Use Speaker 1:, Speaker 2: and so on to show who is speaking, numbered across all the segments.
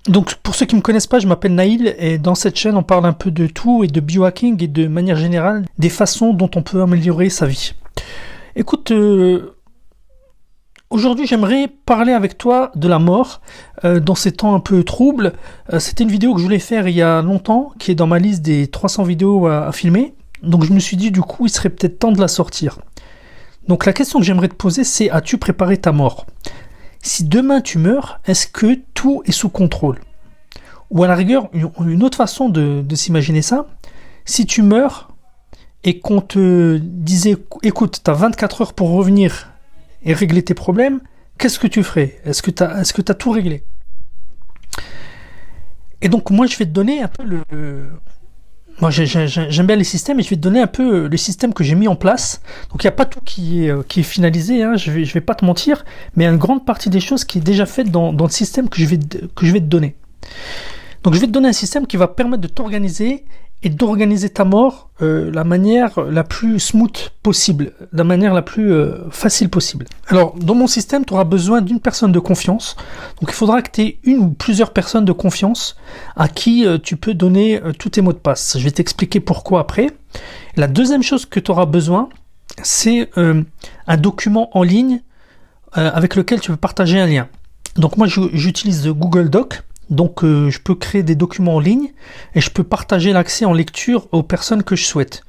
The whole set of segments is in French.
Speaker 1: Donc pour ceux qui ne me connaissent pas, je m'appelle Naïl et dans cette chaîne on parle un peu de tout et de biohacking et de manière générale des façons dont on peut améliorer sa vie. Écoute, aujourd'hui j'aimerais parler avec toi de la mort dans ces temps un peu troubles. C'était une vidéo que je voulais faire il y a longtemps, qui est dans ma liste des 300 vidéos à filmer. Donc je me suis dit du coup il serait peut-être temps de la sortir. Donc la question que j'aimerais te poser c'est: as-tu préparé ta mort? Si demain tu meurs, est-ce que tout est sous contrôle? Ou à la rigueur, une autre façon de s'imaginer ça, si tu meurs et qu'on te disait écoute, tu as 24 heures pour revenir et régler tes problèmes, qu'est-ce que tu ferais? Est-ce que tu as tout réglé? Et donc moi je vais te donner un peu Moi j'aime bien les systèmes et je vais te donner un peu le système que j'ai mis en place. Donc il n'y a pas tout qui est finalisé, hein, je vais pas te mentir, mais il y a une grande partie des choses qui est déjà faite dans le système que je vais te donner. Donc je vais te donner un système qui va permettre de t'organiser et d'organiser ta mort la manière la plus smooth possible, la manière la plus facile possible. Alors dans mon système, tu auras besoin d'une personne de confiance. Donc il faudra que tu aies une ou plusieurs personnes de confiance à qui tu peux donner tous tes mots de passe. Je vais t'expliquer pourquoi après. La deuxième chose que tu auras besoin, c'est un document en ligne avec lequel tu peux partager un lien. Donc moi j'utilise Google Doc. Donc je peux créer des documents en ligne et je peux partager l'accès en lecture aux personnes que je souhaite.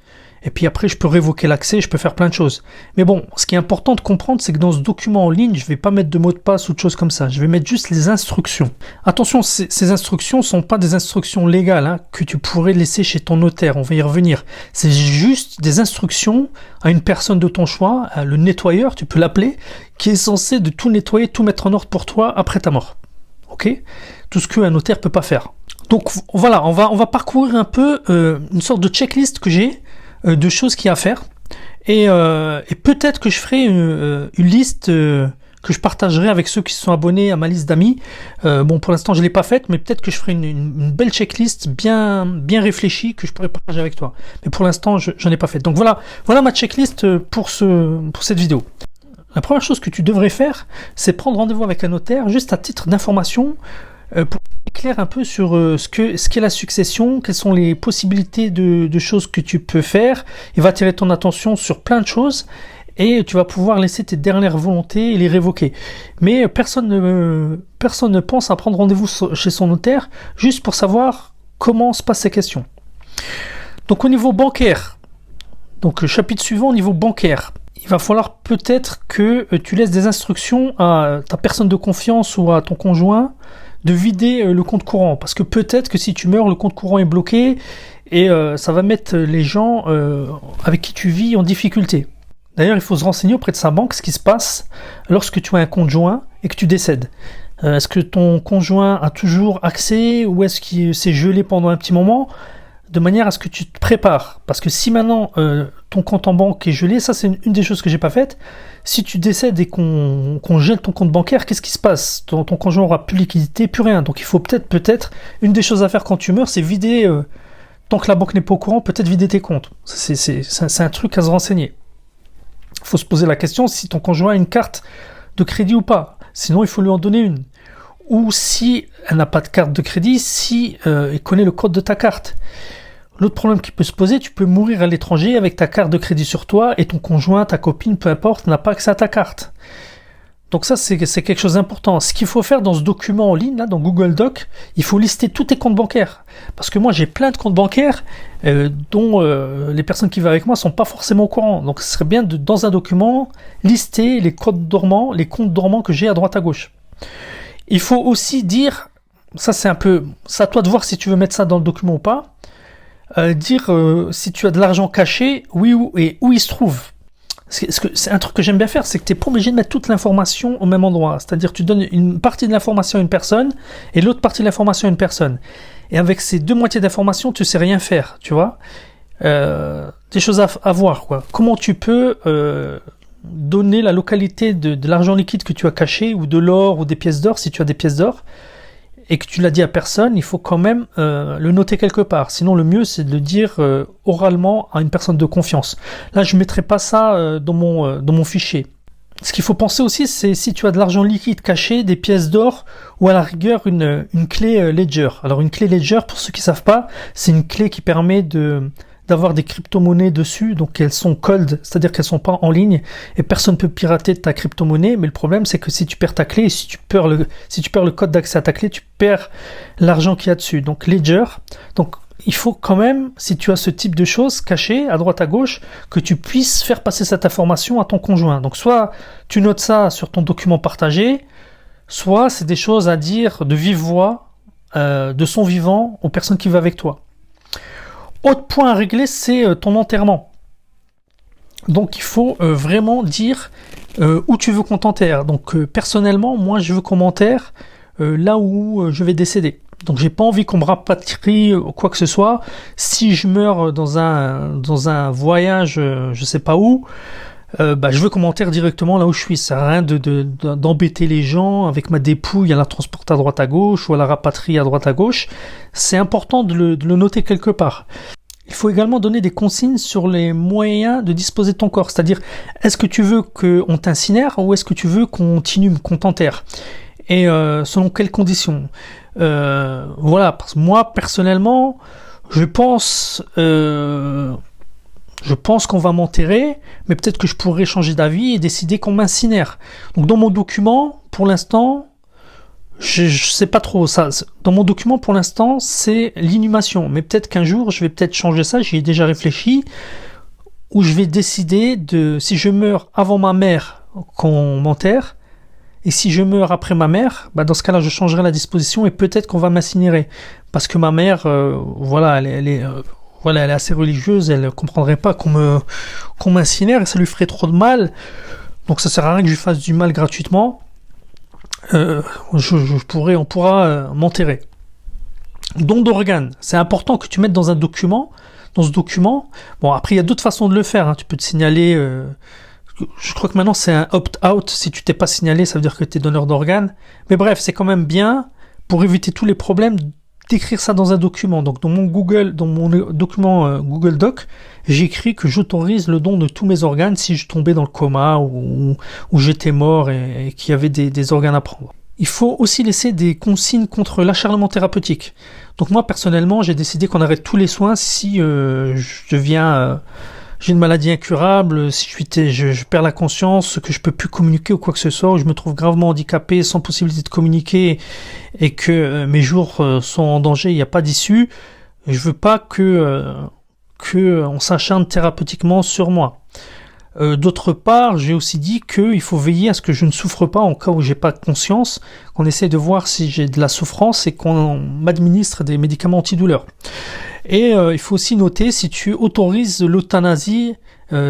Speaker 1: Et puis après je peux révoquer l'accès, je peux faire plein de choses. Mais bon, ce qui est important de comprendre, c'est que dans ce document en ligne, je ne vais pas mettre de mot de passe ou de choses comme ça. Je vais mettre juste les instructions. Attention, ces instructions ne sont pas des instructions légales hein, que tu pourrais laisser chez ton notaire. On va y revenir. C'est juste des instructions à une personne de ton choix, le nettoyeur, tu peux l'appeler, qui est censé de tout nettoyer, tout mettre en ordre pour toi après ta mort. Ok ? Tout ce qu'un notaire peut pas faire. Donc voilà, on va parcourir un peu une sorte de checklist que j'ai de choses qu'il y a à faire. Et peut-être que je ferai une liste que je partagerai avec ceux qui se sont abonnés à ma liste d'amis. Bon, pour l'instant, je l'ai pas faite, mais peut-être que je ferai une belle checklist bien réfléchie que je pourrais partager avec toi. Mais pour l'instant, je n'en ai pas faite. Donc voilà ma checklist pour cette vidéo. La première chose que tu devrais faire, c'est prendre rendez-vous avec un notaire, juste à titre d'information, pour éclairer un peu sur ce qu'est la succession, quelles sont les possibilités de choses que tu peux faire. Il va attirer ton attention sur plein de choses et tu vas pouvoir laisser tes dernières volontés et les révoquer. Mais personne ne pense à prendre rendez-vous chez son notaire juste pour savoir comment se passent ces questions. Donc au niveau bancaire, donc chapitre suivant au niveau bancaire, il va falloir peut-être que tu laisses des instructions à ta personne de confiance ou à ton conjoint de vider le compte courant. Parce que peut-être que si tu meurs, le compte courant est bloqué et ça va mettre les gens avec qui tu vis en difficulté. D'ailleurs, il faut se renseigner auprès de sa banque ce qui se passe lorsque tu as un conjoint et que tu décèdes. Est-ce que ton conjoint a toujours accès ou est-ce qu'il s'est gelé pendant un petit moment ? De manière à ce que tu te prépares. Parce que si maintenant ton compte en banque est gelé, ça c'est une des choses que j'ai pas faites. Si tu décèdes et qu'on gèle ton compte bancaire, qu'est-ce qui se passe? Ton conjoint aura plus de liquidité, plus rien. Donc il faut peut-être, une des choses à faire quand tu meurs, c'est vider, tant que la banque n'est pas au courant, peut-être vider tes comptes. C'est un truc à se renseigner. Il faut se poser la question si ton conjoint a une carte de crédit ou pas. Sinon il faut lui en donner une. Ou si elle n'a pas de carte de crédit, si elle connaît le code de ta carte. L'autre problème qui peut se poser, tu peux mourir à l'étranger avec ta carte de crédit sur toi et ton conjoint, ta copine, peu importe, n'a pas accès à ta carte. Donc ça, c'est quelque chose d'important. Ce qu'il faut faire dans ce document en ligne, là, dans Google Doc, il faut lister tous tes comptes bancaires. Parce que moi, j'ai plein de comptes bancaires dont les personnes qui vivent avec moi sont pas forcément au courant. Donc ce serait bien dans un document, lister les comptes dormants que j'ai à droite à gauche. Il faut aussi dire, ça c'est à toi de voir si tu veux mettre ça dans le document ou pas, dire si tu as de l'argent caché, oui et où il se trouve. C'est un truc que j'aime bien faire, c'est que tu n'es pas obligé de mettre toute l'information au même endroit. C'est-à-dire que tu donnes une partie de l'information à une personne et l'autre partie de l'information à une personne. Et avec ces deux moitiés d'information, tu sais rien faire, tu vois. Des choses à voir, quoi. Comment tu peux donner la localité de l'argent liquide que tu as caché, ou de l'or, ou des pièces d'or, si tu as des pièces d'or, et que tu l'as dit à personne, il faut quand même le noter quelque part. Sinon, le mieux, c'est de le dire oralement à une personne de confiance. Là, je ne mettrai pas ça dans mon fichier. Ce qu'il faut penser aussi, c'est si tu as de l'argent liquide caché, des pièces d'or, ou à la rigueur une clé Ledger. Alors une clé Ledger, pour ceux qui savent pas, c'est une clé qui permet d'avoir des crypto-monnaies dessus, donc elles sont cold, c'est-à-dire qu'elles sont pas en ligne, et personne ne peut pirater ta crypto-monnaie, mais le problème c'est que si tu perds ta clé, et si tu perds le code d'accès à ta clé, tu perds l'argent qu'il y a dessus. Donc Ledger, donc il faut quand même, si tu as ce type de choses cachées à droite à gauche, que tu puisses faire passer cette information à ton conjoint. Donc soit tu notes ça sur ton document partagé, soit c'est des choses à dire de vive voix, de son vivant, aux personnes qui vivent avec toi. Autre point à régler, c'est ton enterrement. Donc il faut vraiment dire où tu veux qu'on t'enterre. Donc personnellement, moi je veux qu'on m'enterre là où je vais décéder. Donc j'ai pas envie qu'on me rapatrie quoi que ce soit. Si je meurs dans un voyage, je sais pas où, je veux qu'on m'enterre directement là où je suis. Ça sert à rien d'embêter les gens avec ma dépouille à la transporter à droite à gauche ou à la rapatrier à droite à gauche. C'est important de le noter quelque part. Il faut également donner des consignes sur les moyens de disposer de ton corps. C'est-à-dire, est-ce que tu veux qu'on t'incinère ou est-ce que tu veux qu'on t'enterre ? Et selon quelles conditions ? Voilà, parce que moi personnellement, je pense qu'on va m'enterrer, mais peut-être que je pourrais changer d'avis et décider qu'on m'incinère. Donc dans mon document, pour l'instant, je sais pas trop ça. Dans mon document, pour l'instant, c'est l'inhumation. Mais peut-être qu'un jour, je vais peut-être changer ça. J'y ai déjà réfléchi. Où je vais décider si je meurs avant ma mère, qu'on m'enterre. Et si je meurs après ma mère, dans ce cas-là, je changerai la disposition et peut-être qu'on va m'incinérer. Parce que ma mère, elle est assez religieuse, elle comprendrait pas qu'on m'incinère et ça lui ferait trop de mal. Donc ça sert à rien que je lui fasse du mal gratuitement. On pourra m'enterrer. Don d'organes, c'est important que tu mettes dans un document. Dans ce document, après il y a d'autres façons de le faire. Hein. Tu peux te signaler. Je crois que maintenant c'est un opt-out. Si tu t'es pas signalé, ça veut dire que tu es donneur d'organes. Mais bref, c'est quand même bien pour éviter tous les problèmes d'écrire ça dans un document. Donc dans mon document Google Doc, j'écris que j'autorise le don de tous mes organes si je tombais dans le coma ou j'étais mort et qu'il y avait des organes à prendre. Il faut aussi laisser des consignes contre l'acharnement thérapeutique. Donc moi personnellement, j'ai décidé qu'on arrête tous les soins si j'ai une maladie incurable, si je perds la conscience, que je peux plus communiquer ou quoi que ce soit, ou je me trouve gravement handicapé, sans possibilité de communiquer, et que mes jours sont en danger, il n'y a pas d'issue. Je veux pas que on s'acharne thérapeutiquement sur moi. D'autre part, j'ai aussi dit qu'il faut veiller à ce que je ne souffre pas en cas où j'ai pas de conscience, qu'on essaie de voir si j'ai de la souffrance et qu'on m'administre des médicaments antidouleurs. Et il faut aussi noter si tu autorises l'euthanasie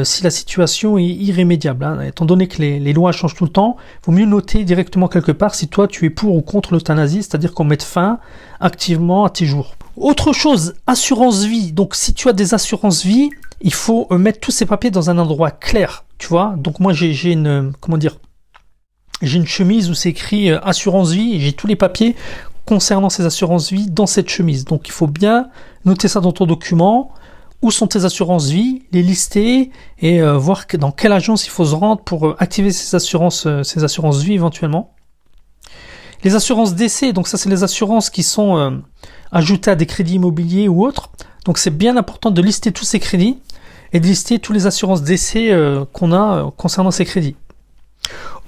Speaker 1: si la situation est irrémédiable. Hein. Étant donné que les lois changent tout le temps, il vaut mieux noter directement quelque part si toi tu es pour ou contre l'euthanasie, c'est-à-dire qu'on mette fin activement à tes jours. Autre chose, assurance vie. Donc si tu as des assurances vie, il faut mettre tous ces papiers dans un endroit clair, tu vois. Donc moi j'ai une chemise où c'est écrit assurance vie et j'ai tous les papiers concernant ces assurances vie dans cette chemise. Donc il faut bien noter ça dans ton document. Où sont tes assurances vie, les lister et voir dans quelle agence il faut se rendre pour activer ces assurances vie éventuellement. Les assurances décès, donc ça c'est les assurances qui sont ajoutées à des crédits immobiliers ou autres. Donc c'est bien important de lister tous ces crédits et de lister toutes les assurances décès qu'on a concernant ces crédits.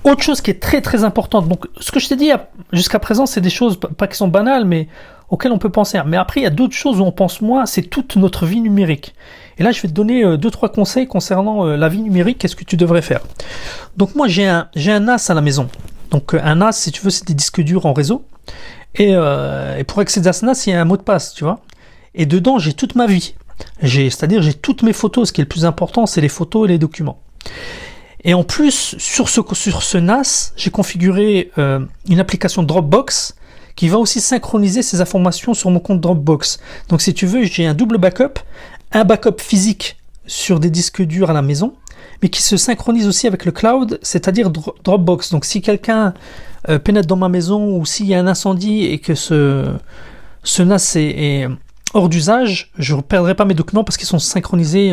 Speaker 1: Autre chose qui est très très importante, donc ce que je t'ai dit jusqu'à présent, c'est des choses pas qui sont banales, mais auxquelles on peut penser. Mais après, il y a d'autres choses où on pense moins, c'est toute notre vie numérique. Et là, je vais te donner 2-3 conseils concernant la vie numérique, qu'est-ce que tu devrais faire. Donc moi, j'ai un NAS à la maison. Donc un NAS, si tu veux, c'est des disques durs en réseau. Et pour accéder à ce NAS, il y a un mot de passe, tu vois. Et dedans, j'ai toute ma vie. C'est-à-dire, j'ai toutes mes photos. Ce qui est le plus important, c'est les photos et les documents. Et en plus, sur ce NAS, j'ai configuré une application Dropbox qui va aussi synchroniser ces informations sur mon compte Dropbox. Donc si tu veux, j'ai un double backup, un backup physique sur des disques durs à la maison, mais qui se synchronise aussi avec le cloud, c'est-à-dire Dropbox. Donc si quelqu'un pénètre dans ma maison ou s'il y a un incendie et que ce NAS est hors d'usage, je ne perdrai pas mes documents parce qu'ils sont synchronisés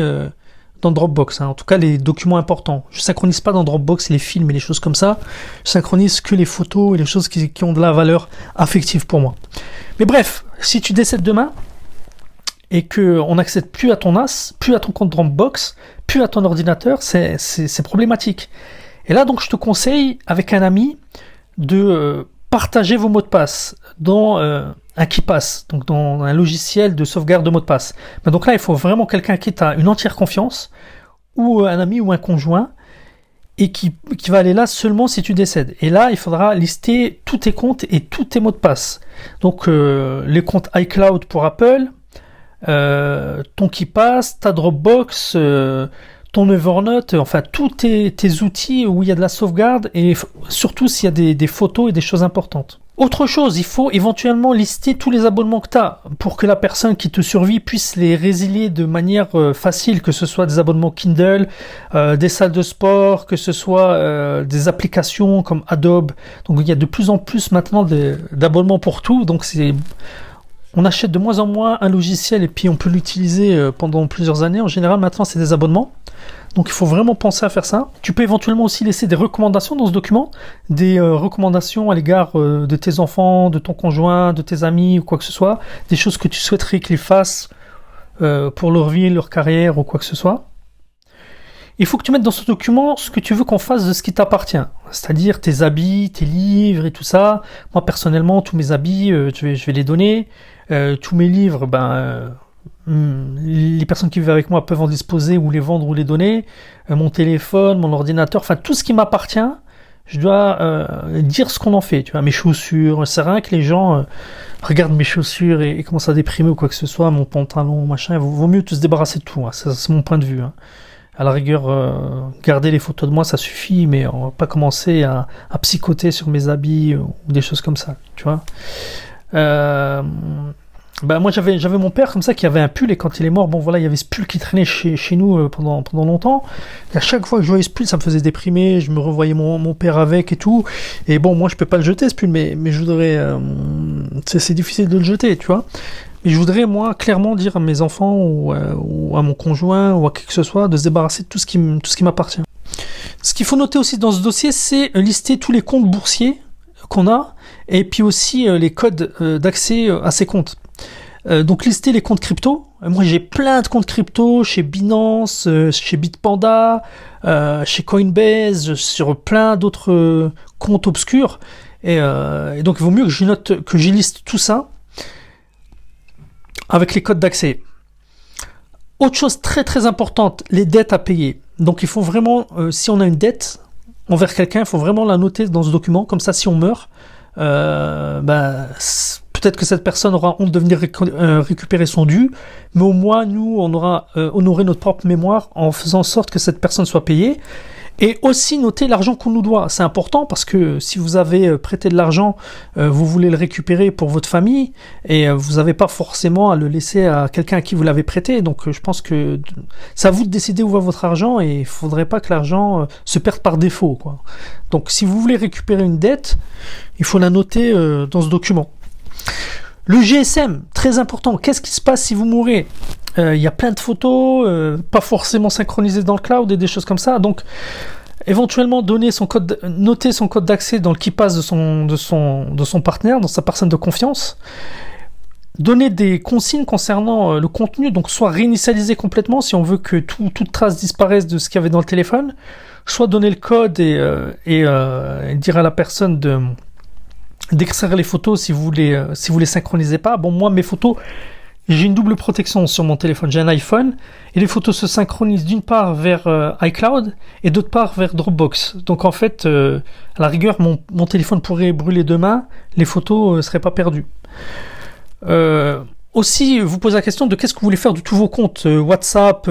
Speaker 1: dans Dropbox, hein. En tout cas les documents importants. Je synchronise pas dans Dropbox les films et les choses comme ça. Je synchronise que les photos et les choses qui ont de la valeur affective pour moi. Mais bref, si tu décèdes demain et que on n'accède plus à ton NAS, plus à ton compte Dropbox, plus à ton ordinateur, c'est problématique. Et là donc je te conseille avec un ami de partager vos mots de passe dans un KeePass, donc dans un logiciel de sauvegarde de mots de passe. Mais donc là, il faut vraiment quelqu'un qui t'a une entière confiance, ou un ami ou un conjoint, et qui va aller là seulement si tu décèdes. Et là, il faudra lister tous tes comptes et tous tes mots de passe. Donc les comptes iCloud pour Apple, ton KeePass, ta Dropbox, ton Evernote, enfin tous tes outils où il y a de la sauvegarde, et surtout s'il y a des photos et des choses importantes. Autre chose, il faut éventuellement lister tous les abonnements que tu as pour que la personne qui te survit puisse les résilier de manière facile, que ce soit des abonnements Kindle, des salles de sport, que ce soit des applications comme Adobe. Donc il y a de plus en plus maintenant d'abonnements pour tout, donc on achète de moins en moins un logiciel et puis on peut l'utiliser pendant plusieurs années. En général, maintenant, c'est des abonnements. Donc, il faut vraiment penser à faire ça. Tu peux éventuellement aussi laisser des recommandations dans ce document, des recommandations à l'égard de tes enfants, de ton conjoint, de tes amis ou quoi que ce soit, des choses que tu souhaiterais qu'ils fassent pour leur vie, leur carrière ou quoi que ce soit. Il faut que tu mettes dans ce document ce que tu veux qu'on fasse de ce qui t'appartient, c'est-à-dire tes habits, tes livres et tout ça. Moi, personnellement, tous mes habits, je vais les donner. Tous mes livres, les personnes qui vivent avec moi peuvent en disposer ou les vendre ou les donner. Mon téléphone, mon ordinateur, enfin tout ce qui m'appartient, je dois dire ce qu'on en fait. Tu vois, mes chaussures, c'est rien que les gens regardent mes chaussures et commencent à déprimer ou quoi que ce soit, mon pantalon, machin. Vaut mieux se débarrasser de tout. Hein. C'est mon point de vue. Hein. À la rigueur, garder les photos de moi, ça suffit, mais on va pas commencer à psychoter sur mes habits ou des choses comme ça. Tu vois. Moi j'avais mon père comme ça qui avait un pull, et quand il est mort, bon voilà, il y avait ce pull qui traînait chez nous pendant longtemps, et à chaque fois que je voyais ce pull, ça me faisait déprimer, je me revoyais mon père avec et tout, et bon, moi je peux pas le jeter ce pull, mais je voudrais, c'est difficile de le jeter, tu vois, mais je voudrais moi clairement dire à mes enfants ou à mon conjoint ou à qui que ce soit de se débarrasser de tout ce qui m'appartient. Ce qu'il faut noter aussi dans ce dossier, c'est lister tous les comptes boursiers qu'on a, et puis aussi les codes d'accès à ces comptes. Donc lister les comptes crypto. Moi j'ai plein de comptes crypto chez Binance, chez Bitpanda, chez Coinbase, sur plein d'autres comptes obscurs. Et donc il vaut mieux que j'y liste tout ça avec les codes d'accès. Autre chose très très importante, les dettes à payer. Donc il faut vraiment, si on a une dette envers quelqu'un, il faut vraiment la noter dans ce document. Comme ça, si on meurt, peut-être que cette personne aura honte de venir récupérer son dû, mais au moins nous on aura honoré notre propre mémoire en faisant en sorte que cette personne soit payée. Et aussi noter l'argent qu'on nous doit. C'est important parce que si vous avez prêté de l'argent, vous voulez le récupérer pour votre famille, et vous n'avez pas forcément à le laisser à quelqu'un à qui vous l'avez prêté. Donc je pense que c'est à vous de décider où va votre argent, et il ne faudrait pas que l'argent se perde par défaut, quoi. Donc si vous voulez récupérer une dette, il faut la noter dans ce document. Le GSM, très important. Qu'est-ce qui se passe si vous mourrez ? Il y a plein de photos, pas forcément synchronisées dans le cloud et des choses comme ça. Donc, éventuellement, noter son code d'accès dans le KeePass de son partenaire, dans sa personne de confiance. Donner des consignes concernant le contenu, donc soit réinitialiser complètement si on veut que toute trace disparaisse de ce qu'il y avait dans le téléphone, soit donner le code et dire à la personne d'extraire les photos si vous les synchronisez pas. Bon, moi, mes photos, j'ai une double protection sur mon téléphone. J'ai un iPhone et les photos se synchronisent d'une part vers iCloud et d'autre part vers Dropbox. Donc en fait, à la rigueur, mon téléphone pourrait brûler demain, les photos seraient pas perdues. Aussi, vous posez la question de qu'est-ce que vous voulez faire de tous vos comptes WhatsApp,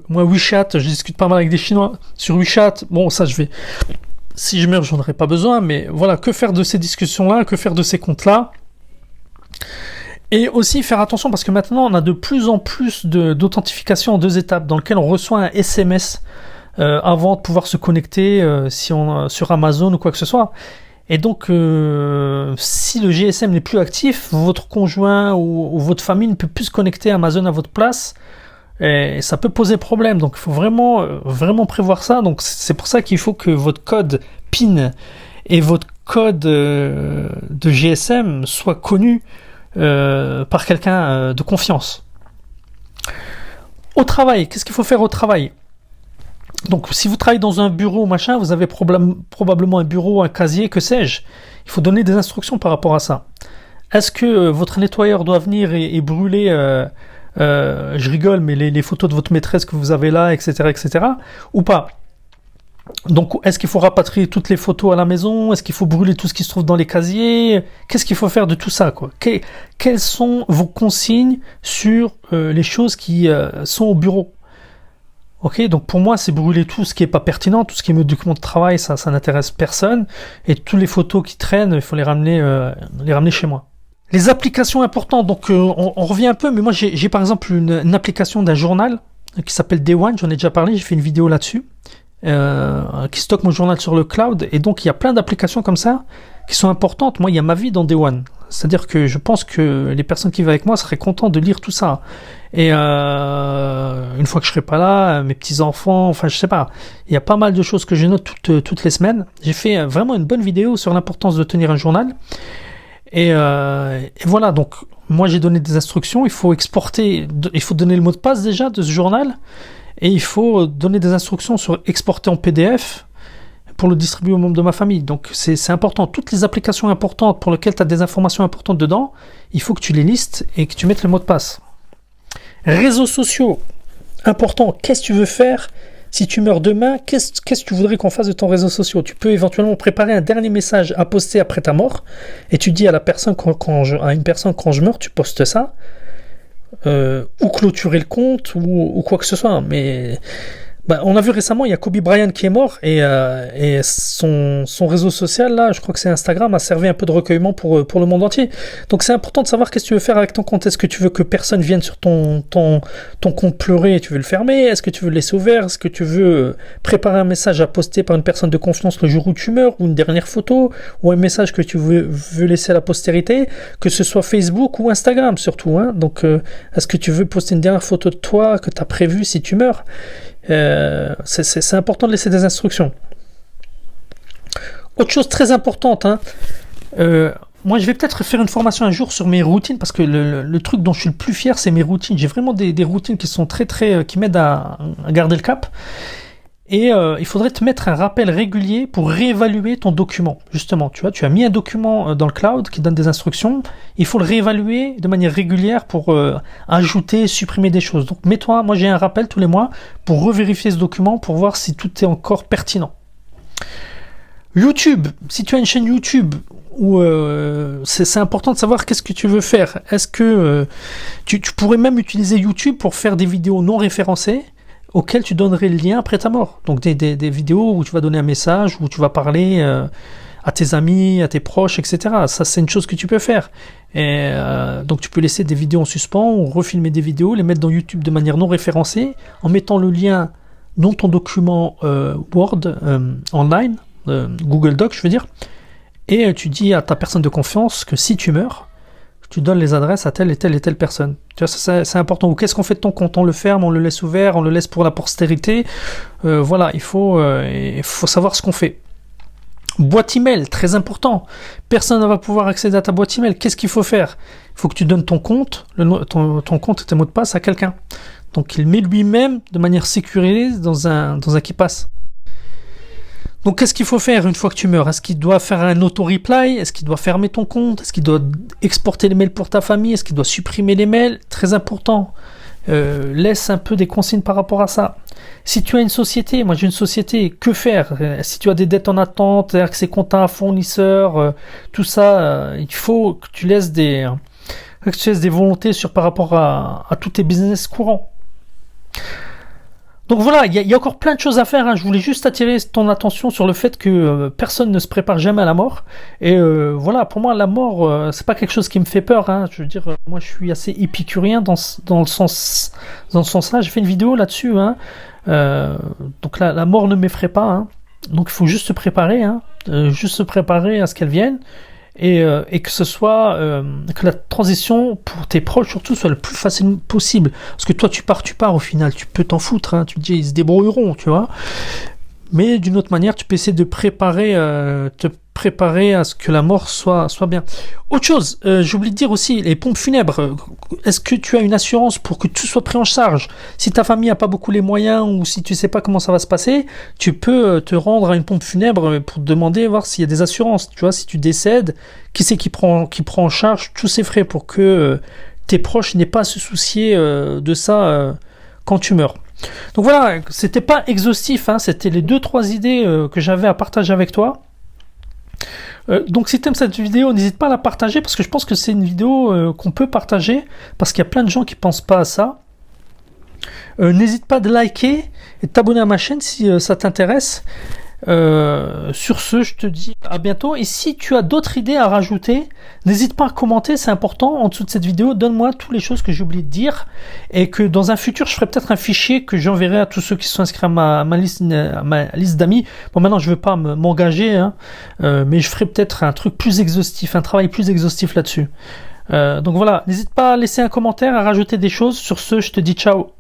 Speaker 1: moi WeChat, je discute pas mal avec des Chinois sur WeChat. Bon, ça si je meurs, j'en aurai pas besoin, mais voilà, que faire de ces discussions-là, que faire de ces comptes-là. Et aussi faire attention parce que maintenant on a de plus en plus d'authentification en 2 étapes dans lequel on reçoit un SMS avant de pouvoir se connecter sur Amazon ou quoi que ce soit. Et donc si le GSM n'est plus actif, votre conjoint ou votre famille ne peut plus se connecter à Amazon à votre place. et ça peut poser problème. Donc il faut vraiment prévoir ça. Donc c'est pour ça qu'il faut que votre code PIN et votre code de GSM soit connu par quelqu'un de confiance. Au travail, qu'est-ce qu'il faut faire au travail? Donc si vous travaillez dans un bureau, machin, vous avez probablement un bureau, un casier, que sais-je. Il faut donner des instructions par rapport à ça. Est-ce que votre nettoyeur doit venir et brûler, je rigole, mais les photos de votre maîtresse que vous avez là, etc., ou pas? Donc, est-ce qu'il faut rapatrier toutes les photos à la maison? Est-ce qu'il faut brûler tout ce qui se trouve dans les casiers? Qu'est-ce qu'il faut faire de tout ça, quoi? Quelles sont vos consignes sur les choses qui sont au bureau? Ok, donc pour moi, c'est brûler tout ce qui est pas pertinent, tout ce qui est mes documents de travail, ça n'intéresse personne. Et toutes les photos qui traînent, il faut les ramener chez moi. Les applications importantes, donc on revient un peu, mais moi j'ai par exemple une application d'un journal qui s'appelle Day One, j'en ai déjà parlé, j'ai fait une vidéo là-dessus, qui stocke mon journal sur le cloud, et donc il y a plein d'applications comme ça qui sont importantes. Moi, il y a ma vie dans Day One, c'est-à-dire que je pense que les personnes qui vivent avec moi seraient contentes de lire tout ça. Et une fois que je serai pas là, mes petits-enfants, enfin je sais pas, il y a pas mal de choses que je note toutes les semaines. J'ai fait vraiment une bonne vidéo sur l'importance de tenir un journal. Et voilà, donc moi j'ai donné des instructions, il faut exporter, il faut donner le mot de passe déjà de ce journal, et il faut donner des instructions sur exporter en PDF pour le distribuer aux membres de ma famille. Donc c'est important, toutes les applications importantes pour lesquelles tu as des informations importantes dedans, il faut que tu les listes et que tu mettes le mot de passe. Réseaux sociaux, important, qu'est-ce que tu veux faire? Si tu meurs demain, qu'est-ce que tu voudrais qu'on fasse de ton réseau social? Tu peux éventuellement préparer un dernier message à poster après ta mort, et tu dis à la personne à une personne quand je meurs, tu postes ça, ou clôturer le compte, ou quoi que ce soit. Mais on a vu récemment, il y a Kobe Bryant qui est mort, et son réseau social, là, je crois que c'est Instagram, a servi un peu de recueillement pour le monde entier. Donc c'est important de savoir qu'est-ce que tu veux faire avec ton compte. Est-ce que tu veux que personne vienne sur ton compte pleurer et tu veux le fermer? Est-ce que tu veux le laisser ouvert? Est-ce que tu veux préparer un message à poster par une personne de confiance le jour où tu meurs, ou une dernière photo, ou un message que tu veux laisser à la postérité, que ce soit Facebook ou Instagram surtout, hein? Donc est-ce que tu veux poster une dernière photo de toi que tu as prévue si tu meurs? C'est important de laisser des instructions. Autre chose très importante, hein, moi je vais peut-être faire une formation un jour sur mes routines, parce que le truc dont je suis le plus fier, c'est mes routines. J'ai vraiment des routines qui sont qui m'aident à garder le cap. Et il faudrait te mettre un rappel régulier pour réévaluer ton document. Justement, tu vois, tu as mis un document dans le cloud qui donne des instructions. Il faut le réévaluer de manière régulière pour ajouter, supprimer des choses. Donc moi j'ai un rappel tous les mois pour revérifier ce document, pour voir si tout est encore pertinent. YouTube, si tu as une chaîne YouTube, c'est important de savoir qu'est-ce que tu veux faire. Est-ce que tu pourrais même utiliser YouTube pour faire des vidéos non référencées auquel tu donnerais le lien après ta mort. Donc des vidéos où tu vas donner un message, où tu vas parler à tes amis, à tes proches, etc. Ça, c'est une chose que tu peux faire. Et donc tu peux laisser des vidéos en suspens ou refilmer des vidéos, les mettre dans YouTube de manière non référencée, en mettant le lien dans ton document Word online, Google Docs je veux dire, et tu dis à ta personne de confiance que si tu meurs, tu donnes les adresses à telle et telle et telle personne. Tu vois, c'est important. Ou qu'est-ce qu'on fait de ton compte? On le ferme, on le laisse ouvert, on le laisse pour la postérité. Voilà, il faut savoir ce qu'on fait. Boîte email, très important. Personne ne va pouvoir accéder à ta boîte email. Qu'est-ce qu'il faut faire? Il faut que tu donnes ton compte, ton compte et tes mots de passe à quelqu'un. Donc il met lui-même de manière sécurisée dans un KeePass. Donc qu'est-ce qu'il faut faire une fois que tu meurs? Est-ce qu'il doit faire un auto-reply? Est-ce qu'il doit fermer ton compte? Est-ce qu'il doit exporter les mails pour ta famille? Est-ce qu'il doit supprimer les mails? Très important. Laisse un peu des consignes par rapport à ça. Si tu as une société, moi j'ai une société, que faire? Si tu as des dettes en attente, accès compta, fournisseurs, tout ça, il faut que tu laisses des volontés par rapport à tous tes business courants. Donc voilà, il y a encore plein de choses à faire, hein. Je voulais juste attirer ton attention sur le fait que personne ne se prépare jamais à la mort. Et voilà, pour moi, la mort, c'est pas quelque chose qui me fait peur, hein. Je veux dire, moi, je suis assez épicurien dans le sens-là. J'ai fait une vidéo là-dessus, hein. Donc la mort ne m'effraie pas, hein. Donc il faut juste se préparer, hein. Juste se préparer à ce qu'elle vienne. et que ce soit que la transition pour tes proches surtout soit le plus facile possible. Parce que toi tu pars au final, tu peux t'en foutre, hein, tu te dis ils se débrouilleront, tu vois. Mais d'une autre manière, tu peux essayer de te préparer à ce que la mort soit bien. Autre chose, j'oublie de dire aussi, les pompes funèbres. Est-ce que tu as une assurance pour que tout soit pris en charge? Si ta famille n'a pas beaucoup les moyens ou si tu sais pas comment ça va se passer, tu peux te rendre à une pompe funèbre pour te demander voir s'il y a des assurances. Tu vois, si tu décèdes, qui c'est qui prend en charge tous ces frais pour que tes proches n'aient pas à se soucier de ça quand tu meurs. Donc voilà, c'était pas exhaustif, hein, c'était les 2-3 idées que j'avais à partager avec toi. Donc si tu aimes cette vidéo, n'hésite pas à la partager parce que je pense que c'est une vidéo qu'on peut partager parce qu'il y a plein de gens qui pensent pas à ça. N'hésite pas de liker et de t'abonner à ma chaîne si ça t'intéresse. Sur ce, je te dis à bientôt. Et si tu as d'autres idées à rajouter, n'hésite pas à commenter, c'est important. En dessous de cette vidéo, donne-moi toutes les choses que j'ai oublié de dire et que dans un futur, je ferai peut-être un fichier que j'enverrai à tous ceux qui sont inscrits à ma liste d'amis. Bon, maintenant, je ne veux pas m'engager, hein, mais je ferai peut-être un truc plus exhaustif, un travail plus exhaustif là-dessus. Donc voilà, n'hésite pas à laisser un commentaire, à rajouter des choses. Sur ce, je te dis ciao.